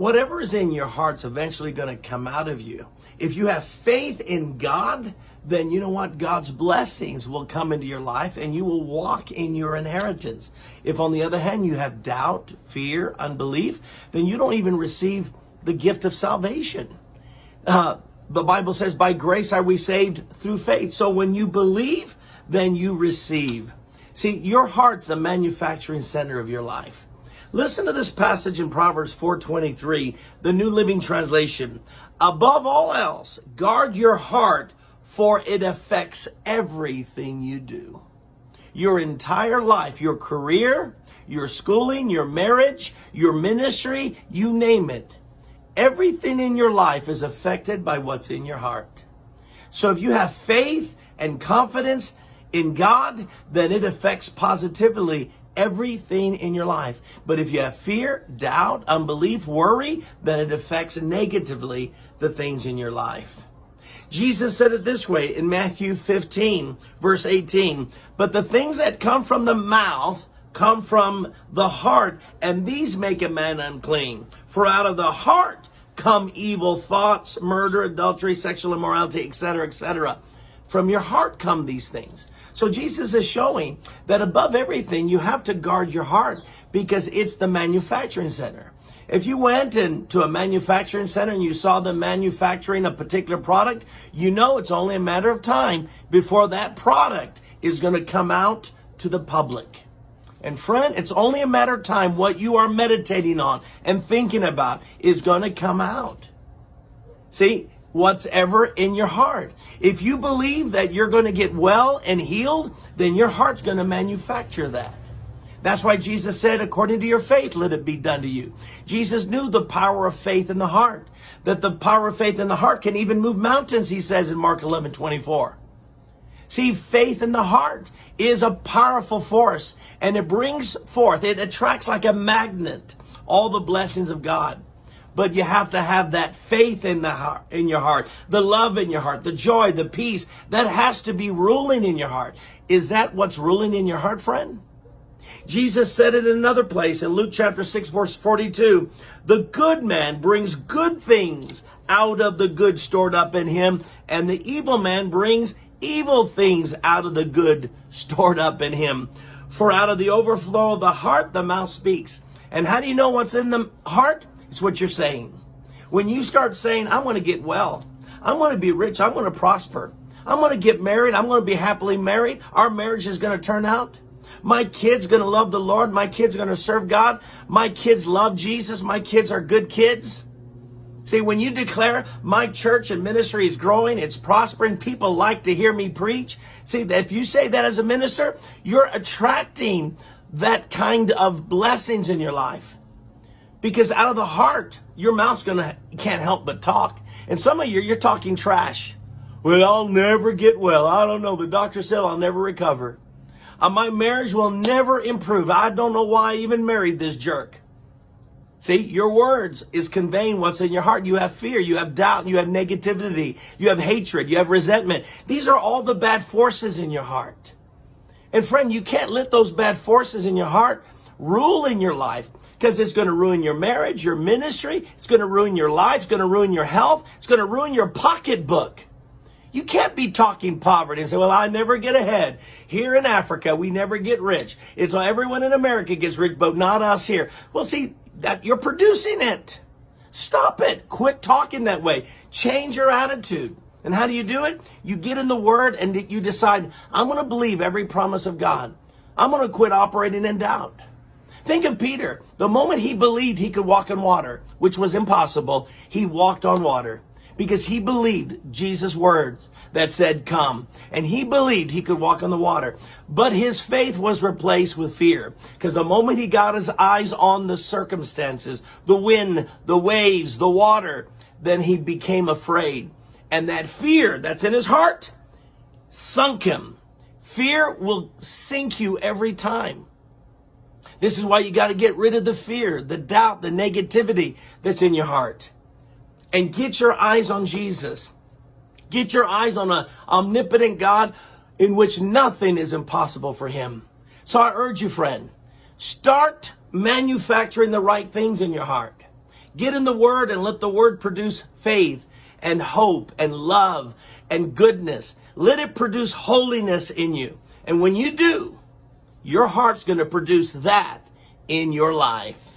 Whatever is in your heart's eventually going to come out of you. If you have faith in God, then you know what? God's blessings will come into your life and you will walk in your inheritance. If on the other hand, you have doubt, fear, unbelief, then you don't even receive the gift of salvation. The Bible says, by grace are we saved through faith. So when you believe, then you receive. See, your heart's a manufacturing center of your life. Listen to this passage in Proverbs 4:23, the New Living Translation. Above all else, guard your heart, for it affects everything you do. Your entire life, your career, your schooling, your marriage, your ministry, you name it. Everything in your life is affected by what's in your heart. So if you have faith and confidence in God, then it affects positively everything in your life. But if you have fear, doubt, unbelief, worry, then it affects negatively the things in your life. Jesus said it this way in Matthew 15, verse 18, but the things that come from the mouth come from the heart, and these make a man unclean. For out of the heart come evil thoughts, murder, adultery, sexual immorality, etc., etc. From your heart come these things. So Jesus is showing that above everything, you have to guard your heart because it's the manufacturing center. If you went into a manufacturing center and you saw them manufacturing a particular product, you know it's only a matter of time before that product is going to come out to the public. And friend, it's only a matter of time what you are meditating on and thinking about is going to come out. See, what's ever in your heart. If you believe that you're going to get well and healed, then your heart's going to manufacture that. That's why Jesus said, according to your faith, let it be done to you. Jesus knew the power of faith in the heart, that the power of faith in the heart can even move mountains, he says in Mark 11:24. See, faith in the heart is a powerful force, and it brings forth, it attracts like a magnet, all the blessings of God. But you have to have that faith in the heart, in your heart, the love in your heart, the joy, the peace, that has to be ruling in your heart. Is that what's ruling in your heart, friend? Jesus said it in another place in Luke chapter 6, verse 42. The good man brings good things out of the good stored up in him, and the evil man brings evil things out of the good stored up in him. For out of the overflow of the heart, the mouth speaks. And how do you know what's in the heart? It's what you're saying. When you start saying, I want to get well, I want to be rich, I want to prosper, I'm going to get married, I'm going to be happily married, our marriage is going to turn out, my kid's going to love the Lord, my kids are going to serve God, my kids love Jesus, my kids are good kids. See, when you declare my church and ministry is growing, it's prospering, people like to hear me preach. See, if you say that as a minister, you're attracting that kind of blessings in your life. Because out of the heart, your mouth's can't help but talk. And some of you're talking trash. Well, I'll never get well. I don't know. The doctor said I'll never recover. My marriage will never improve. I don't know why I even married this jerk. See, your words is conveying what's in your heart. You have fear, you have doubt, you have negativity, you have hatred, you have resentment. These are all the bad forces in your heart. And friend, you can't let those bad forces in your heart rule in your life, because it's going to ruin your marriage, your ministry. It's going to ruin your life. It's going to ruin your health. It's going to ruin your pocketbook. You can't be talking poverty and say, well, I never get ahead. Here in Africa, we never get rich. It's everyone in America gets rich, but not us here. Well, see, that you're producing it. Stop it. Quit talking that way. Change your attitude. And how do you do it? You get in the Word and you decide, I'm going to believe every promise of God. I'm going to quit operating in doubt. Think of Peter. The moment he believed he could walk on water, which was impossible, he walked on water because he believed Jesus' words that said, come. And he believed he could walk on the water. But his faith was replaced with fear, because the moment he got his eyes on the circumstances, the wind, the waves, the water, then he became afraid. And that fear that's in his heart sunk him. Fear will sink you every time. This is why you got to get rid of the fear, the doubt, the negativity that's in your heart. And get your eyes on Jesus. Get your eyes on an omnipotent God in which nothing is impossible for him. So I urge you, friend, start manufacturing the right things in your heart. Get in the Word and let the Word produce faith and hope and love and goodness. Let it produce holiness in you. And when you do, your heart's going to produce that in your life.